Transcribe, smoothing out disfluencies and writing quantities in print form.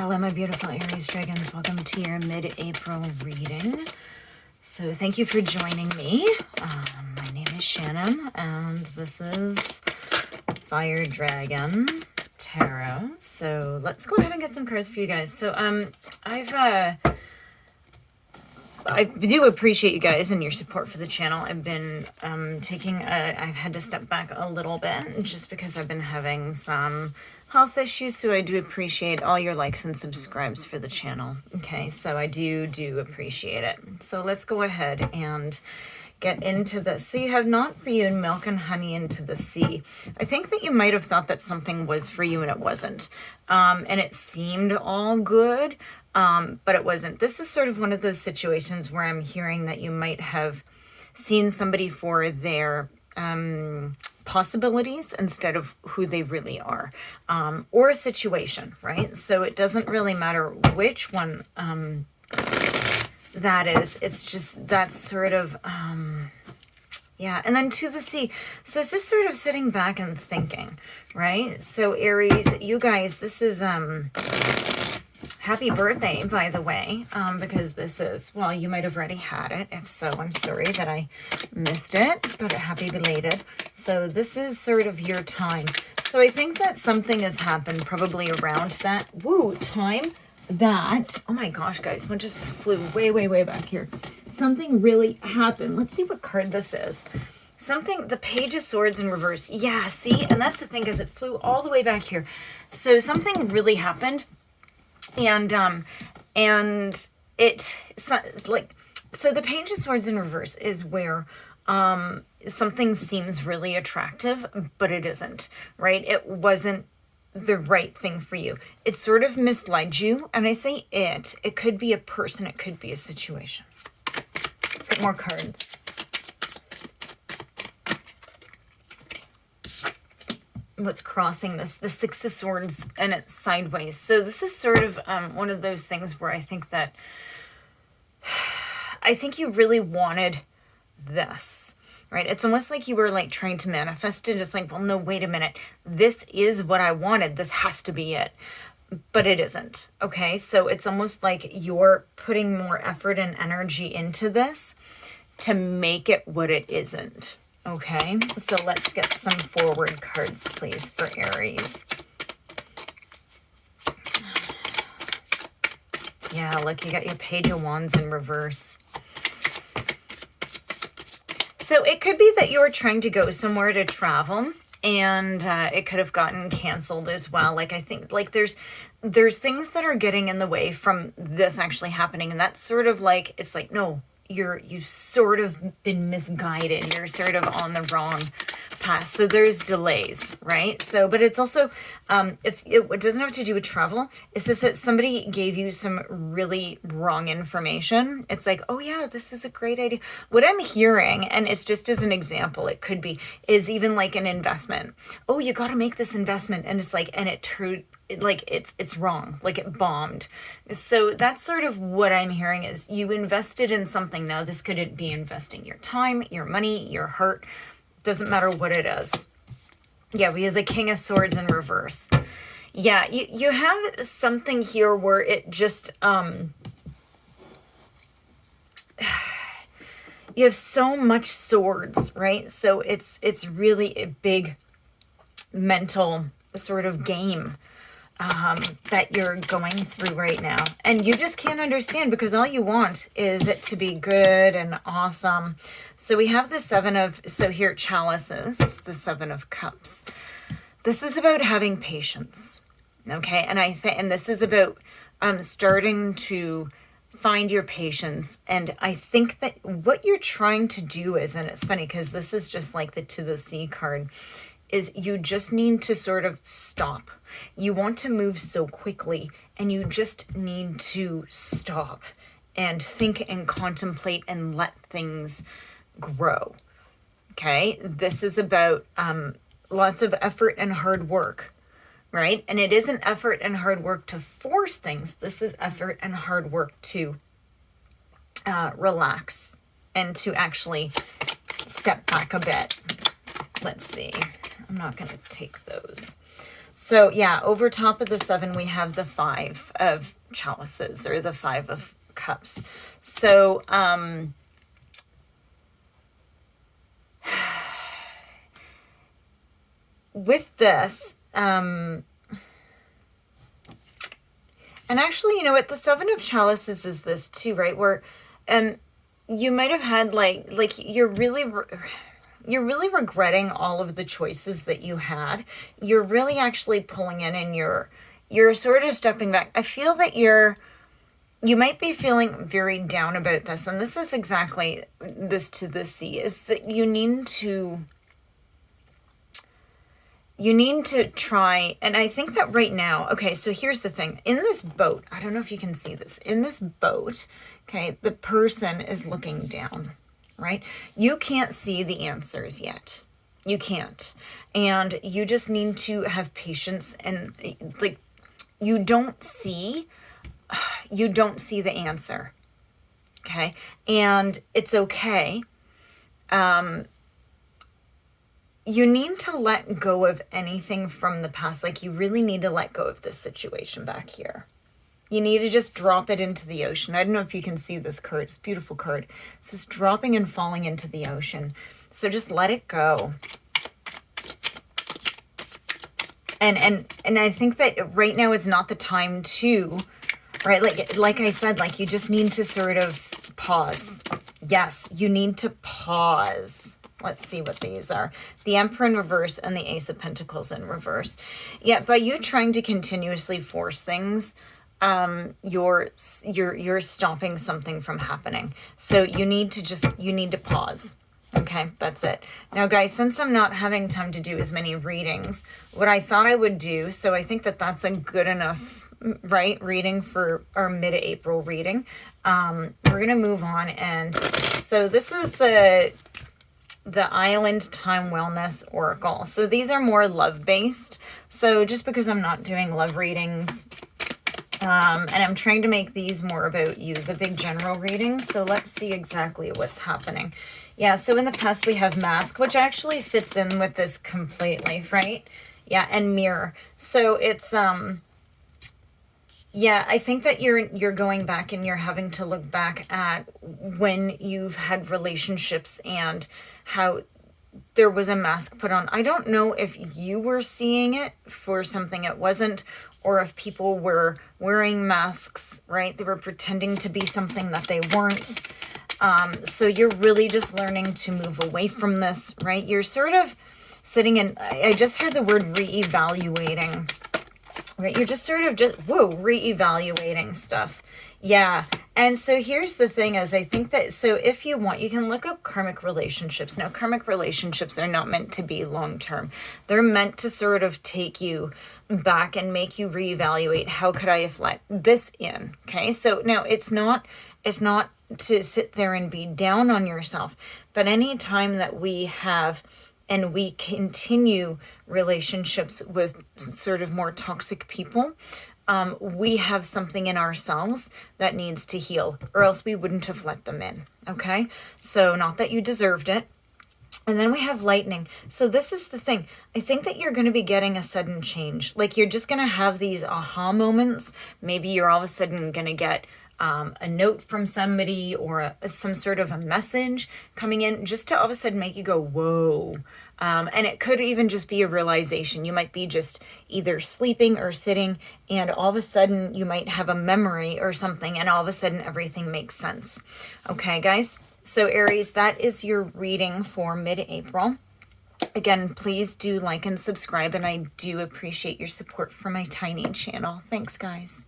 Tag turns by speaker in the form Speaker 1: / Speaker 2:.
Speaker 1: Hello, my beautiful Aries dragons. Welcome to your mid-April reading. So thank you for joining me. My name is Sionann, and this is Fire Dragon Tarot. So let's go ahead and get some cards for you guys. So I do appreciate you guys and your support for the channel. I've been I've had to step back a little bit just because I've been having some health issues, so I do appreciate all your likes and subscribes for the channel. Okay, so I do appreciate it. So let's go ahead and get into this. So you have not for you and milk and honey into the sea. I think that you might have thought that something was for you and it wasn't. And it seemed all good, but it wasn't. This is sort of one of those situations where I'm hearing that you might have seen somebody for their possibilities instead of who they really are, or a situation, right? So it doesn't really matter which one that is. It's just that sort of yeah. And then to the sea. So it's just sort of sitting back and thinking, right? So Aries, you guys, this is happy birthday, by the way, because this is, well, you might have already had it. If so, I'm sorry that I missed it, but happy belated. So this is sort of your time. So I think that something has happened probably around that time that, oh my gosh, guys, one just flew way back here. Something really happened. Let's see what card this is. Something, the Page of Swords in reverse. Yeah, see? And that's the thing, is it flew all the way back here. So something really happened. And it's like, so the Page of Swords in reverse is where something seems really attractive, but it isn't, right? It wasn't the right thing for you. It sort of misled you. And I say it could be a person, it could be a situation. Let's get more cards. What's crossing this? The Six of Swords, and it's sideways. So this is sort of one of those things where I think you really wanted this, right? It's almost like you were like trying to manifest it. It's like, well, no, wait a minute. This is what I wanted. This has to be it. But it isn't. Okay. So it's almost like you're putting more effort and energy into this to make it what it isn't. Okay, so let's get some forward cards, please, for Aries. Yeah, look, you got your Page of Wands in reverse. So it could be that you were trying to go somewhere to travel, and it could have gotten canceled as well. Like, I think, like, there's things that are getting in the way from this actually happening, and that's sort of like, it's like, no, you've sort of been misguided. You're sort of on the wrong path. So there's delays, right? So, but it's also, if it doesn't have to do with travel. It's just that somebody gave you some really wrong information. It's like, oh yeah, this is a great idea. What I'm hearing, and it's just as an example, it could be, is even like an investment. Oh, you got to make this investment. And it's like, and it turned, like it's wrong, like it bombed. So that's sort of what I'm hearing, is you invested in something. Now this could be investing your time, your money, your heart, doesn't matter what it is. Yeah, we have the King of Swords in reverse. Yeah, you have something here where it just you have so much swords, right? So it's really a big mental sort of game that you're going through right now. And you just can't understand, because all you want is it to be good and awesome. So we have the so here, chalices, it's the Seven of Cups. This is about having patience, okay? And this is about starting to find your patience. And I think that what you're trying to do is, and it's funny because this is just like the To the Sea card, is you just need to sort of stop. You want to move so quickly, and you just need to stop and think and contemplate and let things grow. Okay? This is about lots of effort and hard work, right? And it isn't effort and hard work to force things. This is effort and hard work to relax and to actually step back a bit. Let's see. I'm not going to take those. So yeah, over top of the 7, we have the 5 of chalices, or the 5 of cups. So, with this, and actually, you know what, the 7 of chalices is this too, right? Where, you might have had like you're really regretting all of the choices that you had. You're really actually pulling in, and you're sort of stepping back. I feel that you might be feeling very down about this, and this is exactly this to the C, is that you need to try, and I think that right now, okay, so here's the thing. In this boat, I don't know if you can see this, in this boat, okay, the person is looking down, right? You can't see the answers yet. You can't. And you just need to have patience, and like, you don't see the answer, okay? And it's okay. You need to let go of anything from the past. Like, you really need to let go of this situation back here. You need to just drop it into the ocean. I don't know if you can see this card. It's a beautiful card. It's just dropping and falling into the ocean. So just let it go. And I think that right now is not the time to, right? Like I said, like, you just need to sort of pause. Yes, you need to pause. Let's see what these are. The Emperor in reverse and the Ace of Pentacles in reverse. Yeah, by you trying to continuously force things, you're stopping something from happening. So you need to pause. Okay, that's it. Now, guys, since I'm not having time to do as many readings, what I thought I would do, so I think that that's a good enough, right, reading for our mid-April reading. We're going to move on. And so this is the Island Time Wellness Oracle. So these are more love-based. So just because I'm not doing love readings, and I'm trying to make these more about you, the big general readings. So let's see exactly what's happening. Yeah, so in the past we have Mask, which actually fits in with this completely, right? Yeah, and Mirror. So it's, yeah, I think that you're going back and you're having to look back at when you've had relationships and how there was a mask put on. I don't know if you were seeing it for something it wasn't, or if people were wearing masks, right? They were pretending to be something that they weren't. So you're really just learning to move away from this, right? You're sort of sitting in, I just heard the word reevaluating, right? You're just sort of reevaluating stuff. Yeah. And so here's the thing is, I think that, so if you want, you can look up karmic relationships. Now, karmic relationships are not meant to be long-term. They're meant to sort of take you back and make you reevaluate, how could I have let this in? Okay. So now it's not to sit there and be down on yourself, but any time that we have and we continue relationships with sort of more toxic people, we have something in ourselves that needs to heal, or else we wouldn't have let them in. Okay. So not that you deserved it. And then we have Lightning. So this is the thing. I think that you're going to be getting a sudden change. Like, you're just going to have these aha moments. Maybe you're all of a sudden going to get a note from somebody, or some sort of a message coming in, just to all of a sudden make you go, whoa. And it could even just be a realization. You might be just either sleeping or sitting, and all of a sudden you might have a memory or something, and all of a sudden everything makes sense. Okay, guys? So Aries, that is your reading for mid-April. Again, please do like and subscribe, and I do appreciate your support for my tiny channel. Thanks, guys.